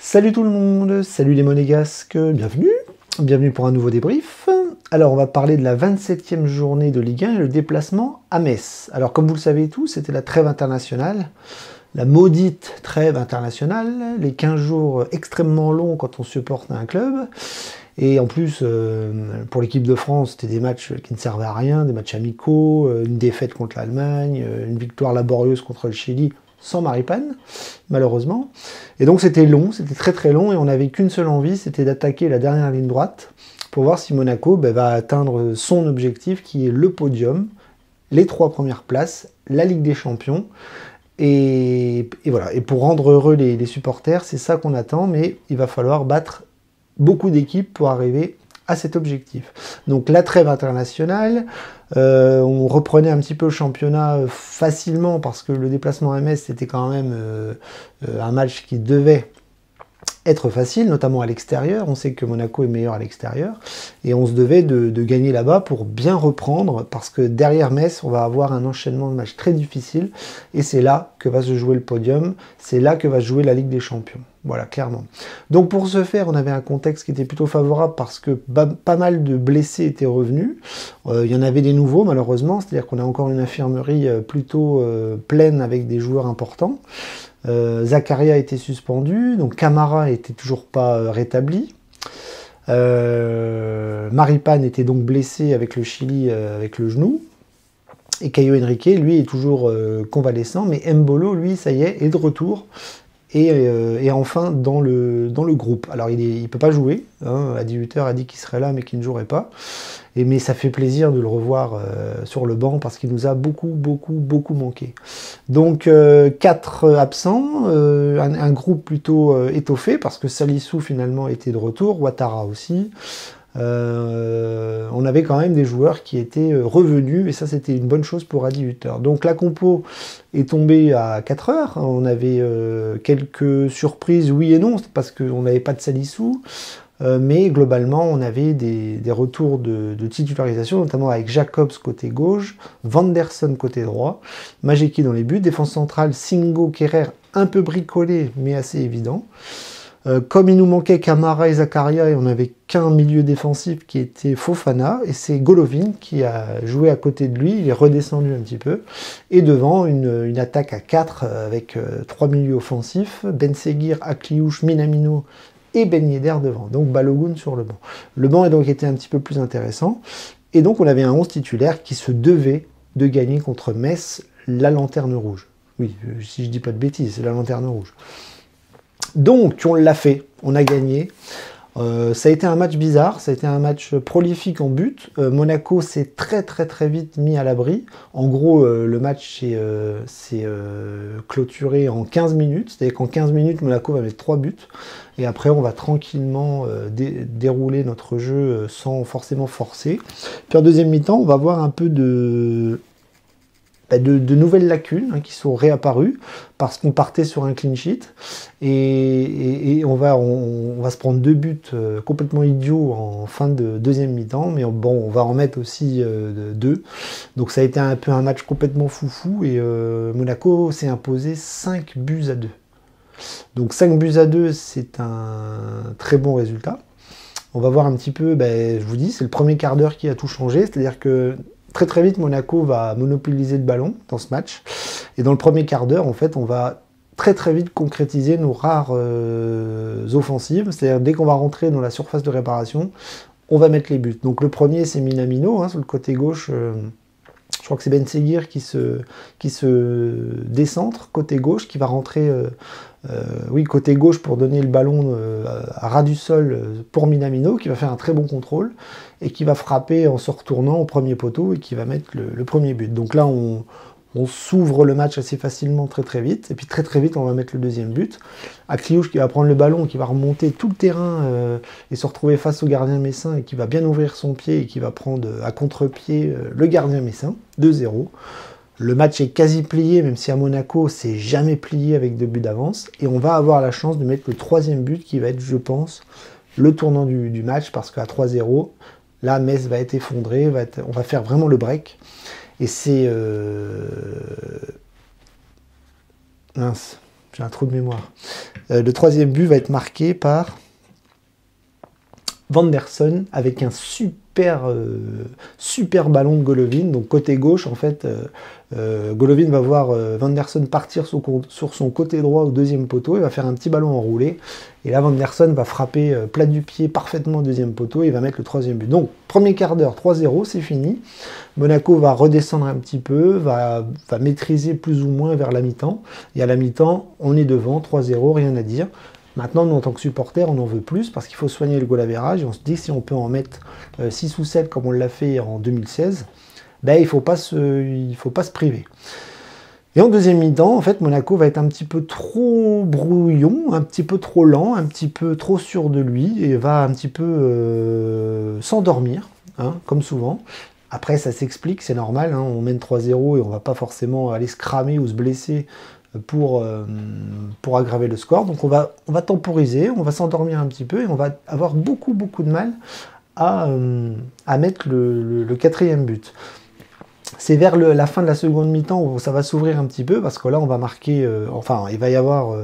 Salut tout le monde, salut les monégasques, bienvenue pour un nouveau débrief. Alors on va parler de la 27e journée de Ligue 1 et le déplacement à Metz. Alors comme vous le savez tous, c'était la trêve internationale, la maudite trêve internationale, les 15 jours extrêmement longs quand on supporte un club. Et en plus, pour l'équipe de France, c'était des matchs qui ne servaient à rien, des matchs amicaux, une défaite contre l'Allemagne, une victoire laborieuse contre le Chili, sans Maripane, malheureusement. Et donc c'était long, c'était très très long, et on n'avait qu'une seule envie, c'était d'attaquer la dernière ligne droite, pour voir si Monaco va atteindre son objectif, qui est le podium, les 3 premières places, la Ligue des Champions, et voilà. Et pour rendre heureux les supporters, c'est ça qu'on attend, mais il va falloir battre beaucoup d'équipes pour arriver à cet objectif. Donc la trêve internationale, on reprenait un petit peu le championnat facilement parce que le déplacement à Metz c'était quand même un match qui devait être facile, notamment à l'extérieur. On sait que Monaco est meilleur à l'extérieur et on se devait de gagner là-bas pour bien reprendre parce que derrière Metz, on va avoir un enchaînement de matchs très difficile et c'est là que va se jouer le podium, c'est là que va se jouer la Ligue des Champions. Voilà, clairement. Donc pour ce faire, on avait un contexte qui était plutôt favorable parce que pas mal de blessés étaient revenus. Il y en avait des nouveaux, malheureusement, c'est-à-dire qu'on a encore une infirmerie plutôt pleine avec des joueurs importants. Zakaria était suspendu, donc Camara était toujours pas rétabli. Maripane était donc blessé avec le Chili, avec le genou. Et Caio Henrique, lui, est toujours convalescent, mais Mbolo, lui, ça y est de retour. Et enfin dans le groupe. Alors il ne peut pas jouer, hein, à 18h a dit qu'il serait là mais qu'il ne jouerait pas. Mais ça fait plaisir de le revoir sur le banc parce qu'il nous a beaucoup manqué. Donc 4 absents, un groupe plutôt étoffé parce que Salissou finalement était de retour, Ouattara aussi. On avait quand même des joueurs qui étaient revenus et ça c'était une bonne chose pour à 18h. Donc la compo est tombée à 4h, on avait quelques surprises oui et non, parce qu'on n'avait pas de Salissou, mais globalement on avait des retours de titularisation, notamment avec Jacobs côté gauche, Vanderson côté droit, Majeki dans les buts, défense centrale, Singo, Kerrer un peu bricolé mais assez évident. Comme il nous manquait Camara et Zakaria et on n'avait qu'un milieu défensif qui était Fofana, et c'est Golovin qui a joué à côté de lui, il est redescendu un petit peu, et devant une attaque à 4 avec 3 milieux offensifs, Ben Seguir, Akliouche, Minamino et Ben Yedder devant, donc Balogun sur le banc. Le banc a donc été un petit peu plus intéressant, et donc on avait un 11 titulaire qui se devait de gagner contre Metz, la lanterne rouge. Oui, si je dis pas de bêtises, c'est la lanterne rouge. Donc, on l'a fait, on a gagné. Ça a été un match bizarre, ça a été un match prolifique en but. Monaco s'est très vite mis à l'abri. En gros, le match s'est clôturé en 15 minutes. C'est-à-dire qu'en 15 minutes, Monaco va mettre 3 buts. Et après, on va tranquillement dérouler notre jeu sans forcément forcer. Puis en deuxième mi-temps, on va voir un peu de nouvelles lacunes qui sont réapparues parce qu'on partait sur un clean sheet et on va se prendre 2 buts complètement idiots en fin de deuxième mi-temps, mais bon, on va en mettre aussi 2. Donc ça a été un peu un match complètement foufou et Monaco s'est imposé 5 buts à 2. Donc 5 buts à 2, c'est un très bon résultat. On va voir un petit peu, je vous dis, c'est le premier quart d'heure qui a tout changé, c'est-à-dire que très vite, Monaco va monopoliser le ballon dans ce match. Et dans le premier quart d'heure, en fait, on va très vite concrétiser nos rares offensives. C'est-à-dire, dès qu'on va rentrer dans la surface de réparation, on va mettre les buts. Donc le premier, c'est Minamino, sur le côté gauche. Je crois que c'est Ben Seguir qui se décentre côté gauche, qui va rentrer côté gauche pour donner le ballon à ras du sol pour Minamino, qui va faire un très bon contrôle et qui va frapper en se retournant au premier poteau et qui va mettre le premier but. Donc là, on s'ouvre le match assez facilement très vite, et puis très vite, on va mettre le deuxième but. Akliouche qui va prendre le ballon, qui va remonter tout le terrain et se retrouver face au gardien messin et qui va bien ouvrir son pied et qui va prendre à contre-pied le gardien messin, 2-0. Le match est quasi plié, même si à Monaco, c'est jamais plié avec 2 buts d'avance. Et on va avoir la chance de mettre le 3e but qui va être, je pense, le tournant du match, parce qu'à 3-0, là, Metz va être effondré, on va faire vraiment le break. Et c'est... mince, j'ai un trou de mémoire. Le troisième but va être marqué par Vanderson avec un super ballon de Golovin. Donc côté gauche, en fait, Golovin va voir Vanderson partir sur son côté droit au deuxième poteau. Il va faire un petit ballon enroulé. Et là, Vanderson va frapper plat du pied parfaitement au deuxième poteau et va mettre le troisième but. Donc, premier quart d'heure, 3-0, c'est fini. Monaco va redescendre un petit peu, va maîtriser plus ou moins vers la mi-temps. Et à la mi-temps, on est devant, 3-0, rien à dire. Maintenant, nous, en tant que supporters, on en veut plus parce qu'il faut soigner le goal average. Et on se dit que si on peut en mettre 6 ou 7 comme on l'a fait en 2016, ben, il ne faut pas se priver. Et en deuxième mi-temps, en fait, Monaco va être un petit peu trop brouillon, un petit peu trop lent, un petit peu trop sûr de lui et va un petit peu s'endormir, hein, comme souvent. Après, ça s'explique, c'est normal, hein, on mène 3-0 et on ne va pas forcément aller se cramer ou se blesser pour aggraver le score. Donc on va temporiser, on va s'endormir un petit peu et on va avoir beaucoup de mal à mettre le quatrième but. C'est vers la fin de la seconde mi-temps où ça va s'ouvrir un petit peu parce que là on va marquer, il va y avoir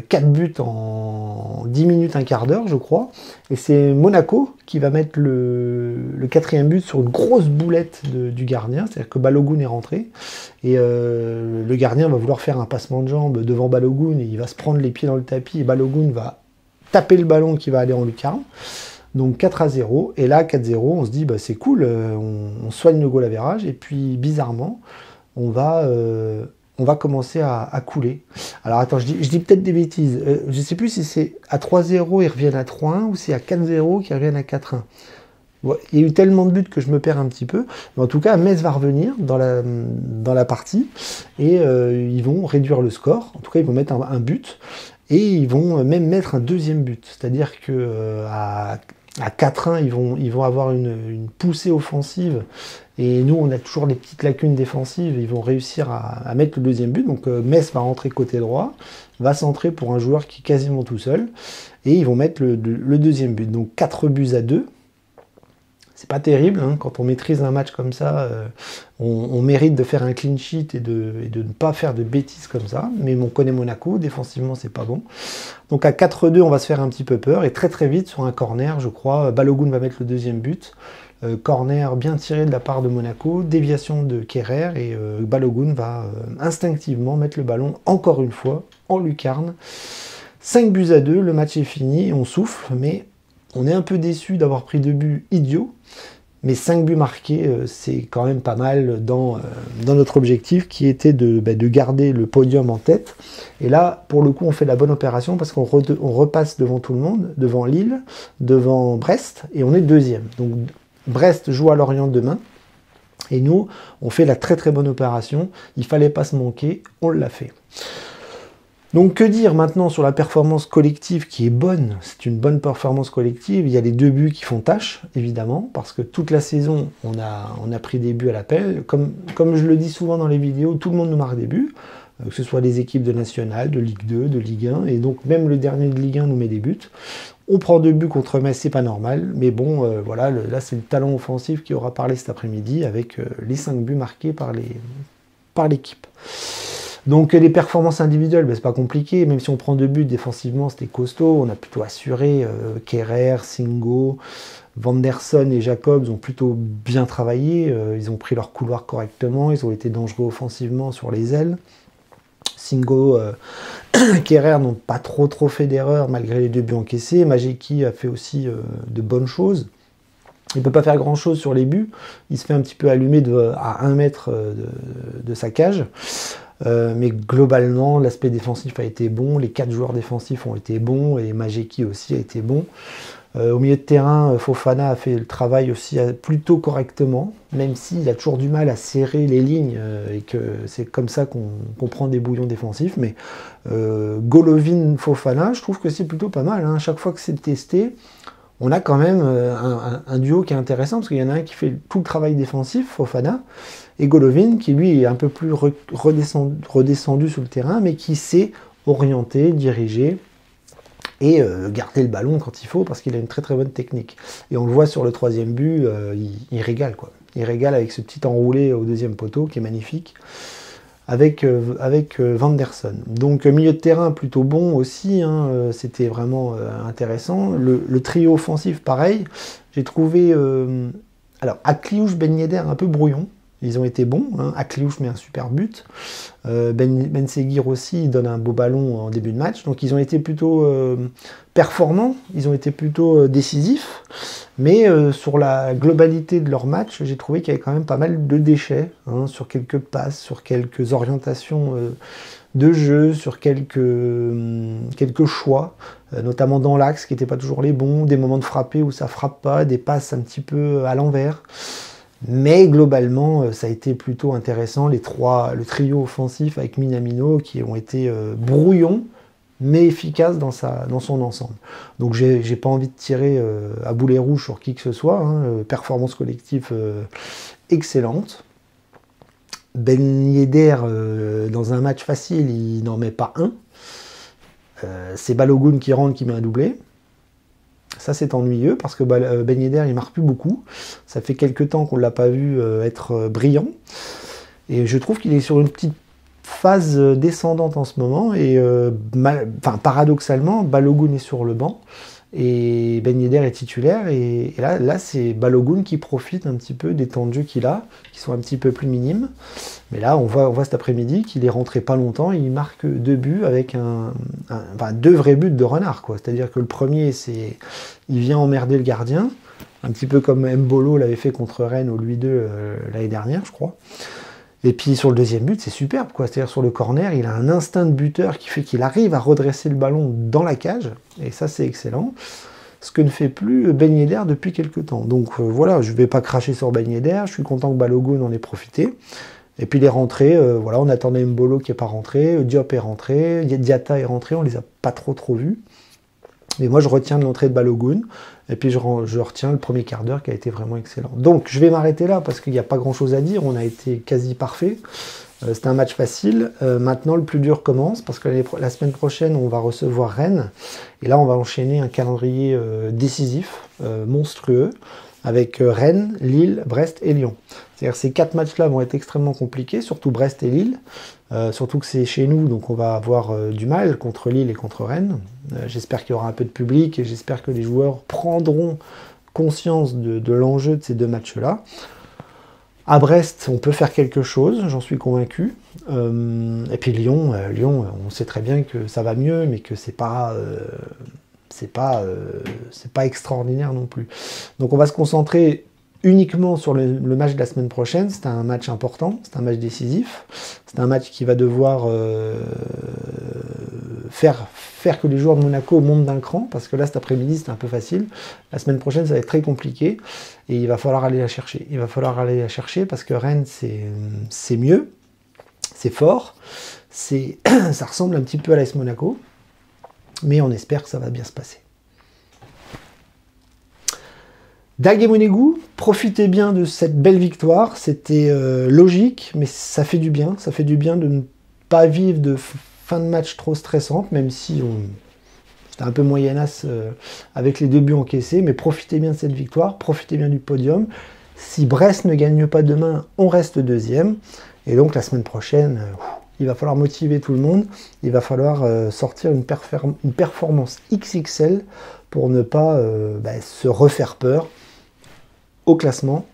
4 buts en 10 minutes, un quart d'heure je crois, et c'est Monaco qui va mettre le quatrième but sur une grosse boulette du gardien, c'est-à-dire que Balogun est rentré, et le gardien va vouloir faire un passement de jambe devant Balogun, et il va se prendre les pieds dans le tapis, et Balogun va taper le ballon qui va aller en lucarne. Donc 4-0, et là 4-0, on se dit bah, c'est cool, on soigne le goal average, et puis bizarrement, on va commencer à couler. Alors attends, je dis peut-être des bêtises, je ne sais plus si c'est à 3-0 ils reviennent à 3-1, ou c'est à 4-0 qu'ils reviennent à 4-1. Ouais, il y a eu tellement de buts que je me perds un petit peu, mais en tout cas Metz va revenir dans la partie, et ils vont réduire le score, en tout cas ils vont mettre un but, et ils vont même mettre un deuxième but, c'est-à-dire que à 4-1, ils vont avoir une poussée offensive, et nous on a toujours les petites lacunes défensives, ils vont réussir à mettre le deuxième but, donc Metz va rentrer côté droit, va centrer pour un joueur qui est quasiment tout seul, et ils vont mettre le deuxième but, donc 4 buts à 2. C'est pas terrible, hein, quand on maîtrise un match comme ça, on mérite de faire un clean sheet et de ne pas faire de bêtises comme ça, mais on connaît Monaco, défensivement c'est pas bon. Donc à 4-2 on va se faire un petit peu peur, et très vite sur un corner, je crois, Balogun va mettre le deuxième but, corner bien tiré de la part de Monaco, déviation de Kerrer, et Balogun va instinctivement mettre le ballon encore une fois en lucarne. 5 buts à 2, le match est fini, on souffle, mais on est un peu déçu d'avoir pris 2 buts idiots, mais 5 buts marqués, c'est quand même pas mal dans notre objectif qui était de garder le podium en tête. Et là, pour le coup, on fait la bonne opération parce qu'on repasse devant tout le monde, devant Lille, devant Brest, et on est deuxième. Donc Brest joue à Lorient demain, et nous, on fait la très bonne opération. Il fallait pas se manquer, on l'a fait. Donc que dire maintenant sur la performance collective qui est bonne, c'est une bonne performance collective, il y a les 2 buts qui font tâche, évidemment, parce que toute la saison, on a pris des buts à l'appel, comme je le dis souvent dans les vidéos, tout le monde nous marque des buts, que ce soit les équipes de National, de Ligue 2, de Ligue 1, et donc même le dernier de Ligue 1 nous met des buts. On prend 2 buts contre Metz, c'est pas normal, mais bon, voilà, là c'est le talent offensif qui aura parlé cet après-midi, avec les 5 buts marqués par l'équipe. Donc les performances individuelles, ben, c'est pas compliqué, même si on prend 2 buts défensivement, c'était costaud, on a plutôt assuré, Kerrer, Singo, Vanderson et Jacobs ont plutôt bien travaillé, ils ont pris leur couloir correctement, ils ont été dangereux offensivement sur les ailes. Singo, Kerrer n'ont pas trop fait d'erreurs malgré les 2 buts encaissés, Majeki a fait aussi de bonnes choses. Il ne peut pas faire grand chose sur les buts, il se fait un petit peu allumer à 1 mètre de sa cage. Mais globalement, l'aspect défensif a été bon, les 4 joueurs défensifs ont été bons, et Majeki aussi a été bon. Au milieu de terrain, Fofana a fait le travail aussi plutôt correctement, même s'il a toujours du mal à serrer les lignes, et que c'est comme ça qu'on prend des bouillons défensifs. Mais Golovin, Fofana, je trouve que c'est plutôt pas mal, hein. Chaque fois que c'est testé, on a quand même un duo qui est intéressant, parce qu'il y en a un qui fait tout le travail défensif, Fofana, et Golovin, qui lui est un peu plus redescendu sur le terrain, mais qui sait orienter, diriger, et garder le ballon quand il faut, parce qu'il a une très bonne technique. Et on le voit sur le 3e but, il régale, quoi. Il régale avec ce petit enroulé au 2e poteau, qui est magnifique. avec Vanderson. Donc milieu de terrain plutôt bon aussi, hein, c'était vraiment intéressant. Le trio offensif pareil, j'ai trouvé alors Akliouche, Ben Yedder un peu brouillon. Ils ont été bons, hein. Akliouche met un super but. Ben Seguir aussi, il donne un beau ballon en début de match. Donc ils ont été plutôt performants, ils ont été plutôt décisifs. Mais sur la globalité de leur match, j'ai trouvé qu'il y avait quand même pas mal de déchets, hein, sur quelques passes, sur quelques orientations de jeu, sur quelques choix, notamment dans l'axe qui n'étaient pas toujours les bons, des moments de frapper où ça frappe pas, des passes un petit peu à l'envers. Mais globalement, ça a été plutôt intéressant, le trio offensif avec Minamino qui ont été brouillons, mais efficaces dans son ensemble. Donc j'ai pas envie de tirer à boulet rouge sur qui que ce soit, hein, performance collective excellente. Ben Yedder, dans un match facile, il n'en met pas un. C'est Balogun qui rentre, qui met un doublé. Ça, c'est ennuyeux parce que Ben Yedder, il marque plus beaucoup. Ça fait quelques temps qu'on ne l'a pas vu être brillant. Et je trouve qu'il est sur une petite phase descendante en ce moment. Et paradoxalement, Balogun est sur le banc. Et Ben Yedder est titulaire. Et là c'est Balogun qui profite un petit peu des temps de jeu qu'il a, qui sont un petit peu plus minimes. Mais là, on voit cet après-midi qu'il est rentré pas longtemps. Et il marque 2 buts avec deux vrais buts de renard, quoi. C'est-à-dire que le premier, il vient emmerder le gardien, un petit peu comme Mbolo l'avait fait contre Rennes au Louis II l'année dernière, je crois. Et puis sur le deuxième but, c'est superbe, quoi. C'est-à-dire sur le corner, il a un instinct de buteur qui fait qu'il arrive à redresser le ballon dans la cage. Et ça, c'est excellent. Ce que ne fait plus Ben Yedder depuis quelques temps. Donc voilà, je ne vais pas cracher sur Ben Yedder. Je suis content que Balogun en ait profité. Et puis les rentrées, voilà, on attendait Mbolo qui n'est pas rentré, Diop est rentré, Diatta est rentré, on les a pas trop vus. Mais moi, je retiens de l'entrée de Balogun, et puis je retiens le premier quart d'heure qui a été vraiment excellent. Donc, je vais m'arrêter là, parce qu'il n'y a pas grand-chose à dire, on a été quasi parfait. C'était un match facile. Maintenant, le plus dur commence, parce que la semaine prochaine, on va recevoir Rennes, et là, on va enchaîner un calendrier décisif, monstrueux, avec Rennes, Lille, Brest et Lyon. C'est-à-dire que ces 4 matchs-là vont être extrêmement compliqués, surtout Brest et Lille. Surtout que c'est chez nous, donc on va avoir du mal contre Lille et contre Rennes. J'espère qu'il y aura un peu de public et j'espère que les joueurs prendront conscience de l'enjeu de ces 2 matchs-là. À Brest, on peut faire quelque chose, j'en suis convaincu. Et puis Lyon, on sait très bien que ça va mieux, mais que c'est pas extraordinaire non plus. Donc on va se concentrer uniquement sur le match de la semaine prochaine. C'est un match important, c'est un match décisif, c'est un match qui va devoir faire que les joueurs de Monaco montent d'un cran, parce que là cet après-midi c'était un peu facile. La semaine prochaine ça va être très compliqué et il va falloir aller la chercher. Il va falloir aller la chercher parce que Rennes c'est mieux, c'est fort, ça ressemble un petit peu à l'AS Monaco, mais on espère que ça va bien se passer. Dague et Monégu, profitez bien de cette belle victoire, c'était logique, mais ça fait du bien de ne pas vivre de fin de match trop stressante, même si c'était un peu moyennasse avec les 2 buts encaissés, mais profitez bien de cette victoire, profitez bien du podium. Si Brest ne gagne pas demain, on reste 2e, et donc la semaine prochaine, il va falloir motiver tout le monde, il va falloir sortir une performance XXL pour ne pas se refaire peur au classement,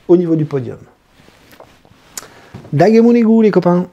au niveau du podium. Dague et Monégu, les copains!